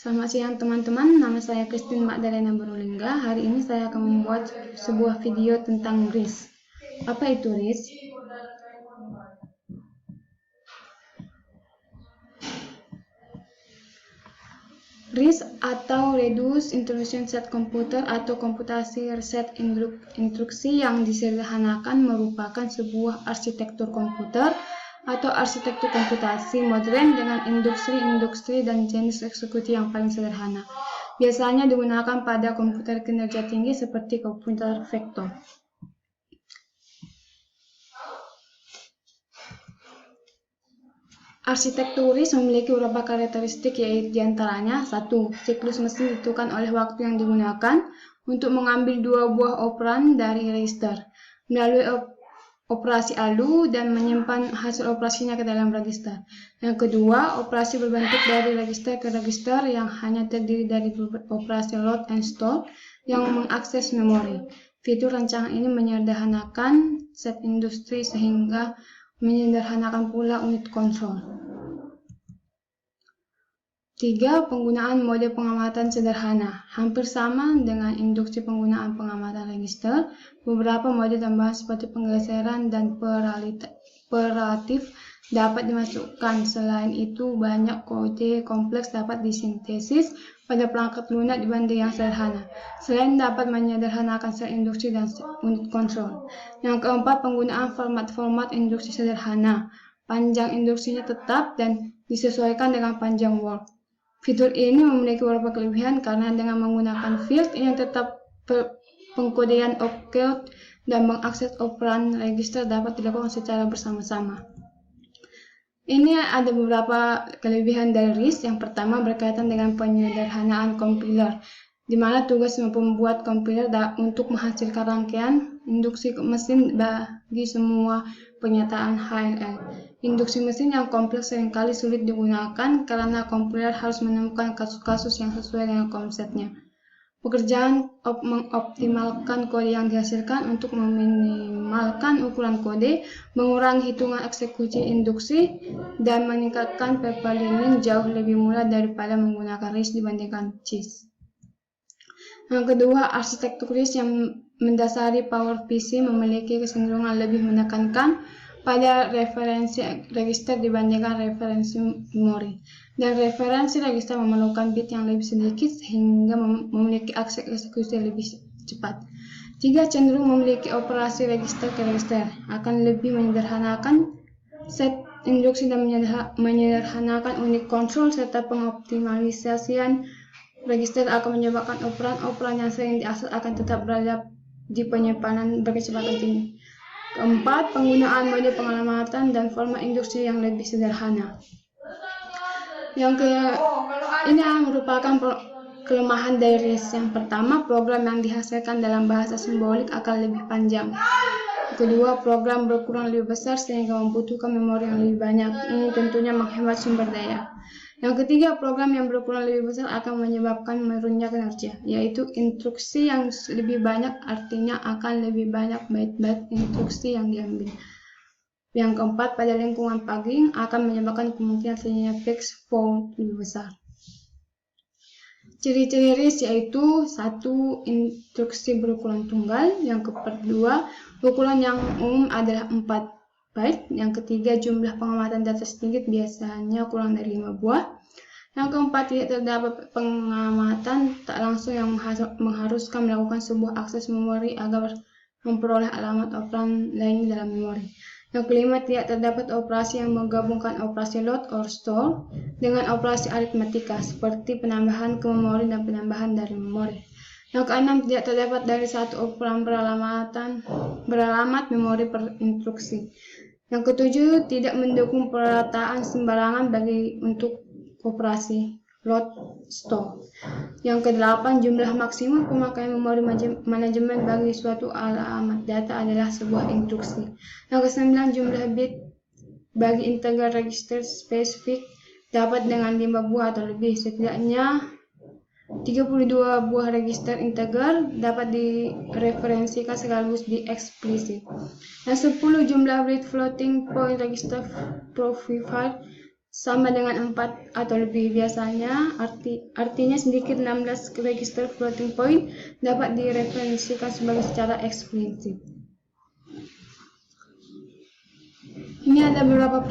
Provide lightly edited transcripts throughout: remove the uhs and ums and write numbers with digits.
Selamat siang teman-teman, nama saya Christine Magdalena Berulingga. Hari ini saya akan membuat sebuah video tentang RIS. Apa itu RIS? RIS atau Reduced Instruction Set Computer atau komputasi set instruksi yang disederhanakan merupakan sebuah arsitektur komputer atau arsitektur komputasi modern dengan industri dan jenis eksekusi yang paling sederhana. Biasanya digunakan pada komputer kinerja tinggi seperti komputer vektor. Arsitektur RIS memiliki beberapa karakteristik, yaitu diantaranya 1. Siklus mesin ditentukan oleh waktu yang digunakan untuk mengambil dua buah operan dari register melalui operasi ALU dan menyimpan hasil operasinya ke dalam register. Yang kedua, operasi berbentuk dari register ke register yang hanya terdiri dari operasi load and store yang mengakses memori. Fitur rancangan ini menyederhanakan set industri sehingga menyederhanakan pula unit kontrol. 3. Penggunaan mode pengamatan sederhana. Hampir sama dengan induksi penggunaan pengamatan register, beberapa mode tambahan seperti penggeseran dan peralatif dapat dimasukkan. Selain itu, banyak kode kompleks dapat disintesis pada perangkat lunak dibanding yang sederhana. Selain dapat menyederhanakan set induksi dan unit kontrol. Yang keempat, penggunaan format induksi sederhana. Panjang induksinya tetap dan disesuaikan dengan panjang word. Fitur ini memiliki beberapa kelebihan karena dengan menggunakan field yang tetap pengkodean opcode dan mengakses operan register dapat dilakukan secara bersama-sama. Ini ada beberapa kelebihan dari RIS. Yang pertama berkaitan dengan penyederhanaan kompiler, di mana tugas pembuat kompiler untuk menghasilkan rangkaian induksi mesin bagi semua pernyataan HLL. Induksi mesin yang kompleks seringkali sulit digunakan karena kompiler harus menemukan kasus-kasus yang sesuai dengan konsepnya. Pekerjaan mengoptimalkan kode yang dihasilkan untuk meminimalkan ukuran kode, mengurangi hitungan eksekusi induksi, dan meningkatkan perpaduan jauh lebih mudah daripada menggunakan RIS dibandingkan CIS. Yang kedua, arsitektur RIS yang mendasari PowerPC memiliki kecenderungan lebih menekankan pada referensi register dibandingkan referensi memori. Dan referensi register memerlukan bit yang lebih sedikit sehingga memiliki akses eksekusi lebih cepat. 3. Cenderung memiliki operasi register ke register, akan lebih menyederhanakan set instruksi dan menyederhanakan unit kontrol serta pengoptimalisasian register akan menyebabkan operan yang sering diakses akan tetap berada di penyimpanan berkecepatan tinggi. Keempat, penggunaan mode pengamatan dan format induksi yang lebih sederhana. Ini merupakan kelemahan dari RIS. Yang pertama, program yang dihasilkan dalam bahasa simbolik akan lebih panjang. Kedua, program berkurang lebih besar sehingga membutuhkan memori yang lebih banyak. Ini tentunya menghemat sumber daya. Yang ketiga, program yang berkurang lebih besar akan menyebabkan menurunnya kinerja, yaitu instruksi yang lebih banyak artinya akan lebih banyak byte-byte instruksi yang diambil. Yang keempat, pada lingkungan paging akan menyebabkan kemungkinan terjadinya page fault lebih besar. Ciri-ciri RIS yaitu 1. Instruksi berukuran tunggal. Yang kedua, ukuran yang umum adalah 4 byte. Yang ketiga, jumlah pengamatan data sedikit, biasanya kurang dari 5 buah. Yang keempat, tidak terdapat pengamatan tak langsung yang mengharuskan melakukan sebuah akses memori agar memperoleh alamat operan lain dalam memori. Yang kelima, tidak terdapat operasi yang menggabungkan operasi load or store dengan operasi aritmatika seperti penambahan ke memori dan penambahan dari memori. Yang keenam, tidak terdapat dari satu operan beralamat memori per instruksi. Yang ketujuh, tidak mendukung perataan sembarangan untuk operasi load store. Yang kedelapan, jumlah maksimum pemakaian memori manajemen bagi suatu alamat data adalah sebuah instruksi. Yang kesembilan, jumlah bit bagi integer register spesifik dapat dengan 5 buah atau lebih. Setidaknya 32 buah register integer dapat direferensikan sekaligus di eksplisit. Yang 10, jumlah bit floating point register profile sama dengan 4 atau lebih. Biasanya artinya sedikit 16 register floating point dapat direferensikan secara eksplisit. Ini ada beberapa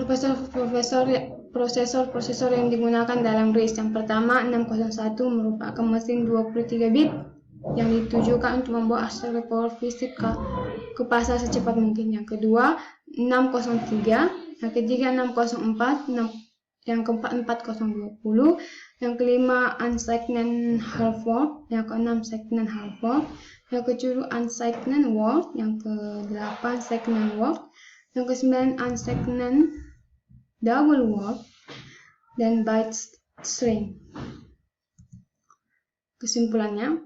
prosesor yang digunakan dalam RISC. Yang pertama, 601 merupakan mesin 23 bit yang ditujukan untuk membawa aksesor power fisik ke pasar secepat mungkin. Yang kedua, 603, yang ketiga 604, yang keempat 4020, yang kelima unsigned half word, yang keenam signed half word, yang ketujuh unsigned word, yang kedelapan signed word, yang ke-9 unsigned double word, dan byte string. Kesimpulannya,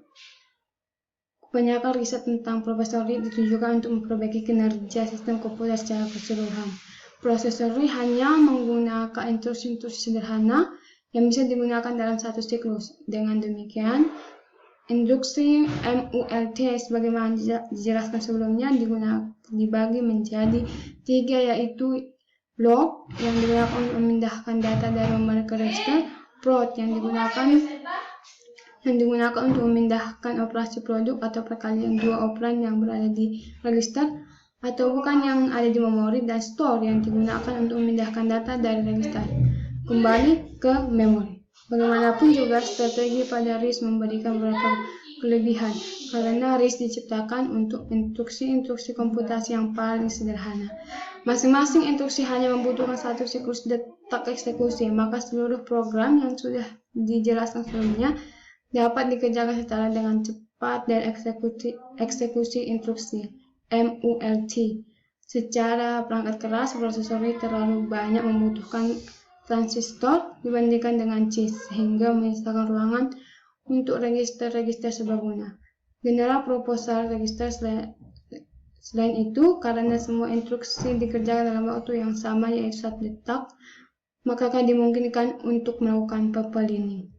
kebanyakan riset tentang prosesor RISC ditujukan untuk memperbaiki kinerja sistem komputer secara keseluruhan. Prosesor RISC hanya menggunakan instruksi-instruksi sederhana yang bisa digunakan dalam satu siklus. Dengan demikian, instruksi MULT sebagaimana dijelaskan sebelumnya dibagi menjadi 3, yaitu load yang digunakan untuk memindahkan data dari memori ke register, float yang digunakan untuk memindahkan operasi produk atau perkalian dua operan yang berada di register atau bukan yang ada di memori, dan store yang digunakan untuk memindahkan data dari register kembali ke memori. Bagaimanapun juga, strategi pada RISC memberikan beberapa kelebihan karena RISC diciptakan untuk instruksi-instruksi komputasi yang paling sederhana. Masing-masing instruksi hanya membutuhkan satu siklus detak eksekusi, maka seluruh program yang sudah dijelaskan sebelumnya dapat dikerjakan secara dengan cepat dan eksekusi instruksi MULT. Secara perangkat keras, prosesor ini terlalu banyak membutuhkan transistor dibandingkan dengan CISC, sehingga menyisakan ruangan untuk register-register serbaguna. General proposal register selain itu, karena semua instruksi dikerjakan dalam waktu yang sama, yaitu 1 detak, maka akan dimungkinkan untuk melakukan papelining.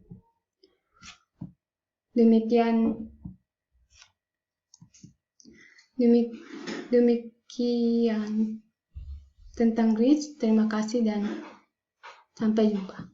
Demikian tentang RISC. Terima kasih dan sampai jumpa.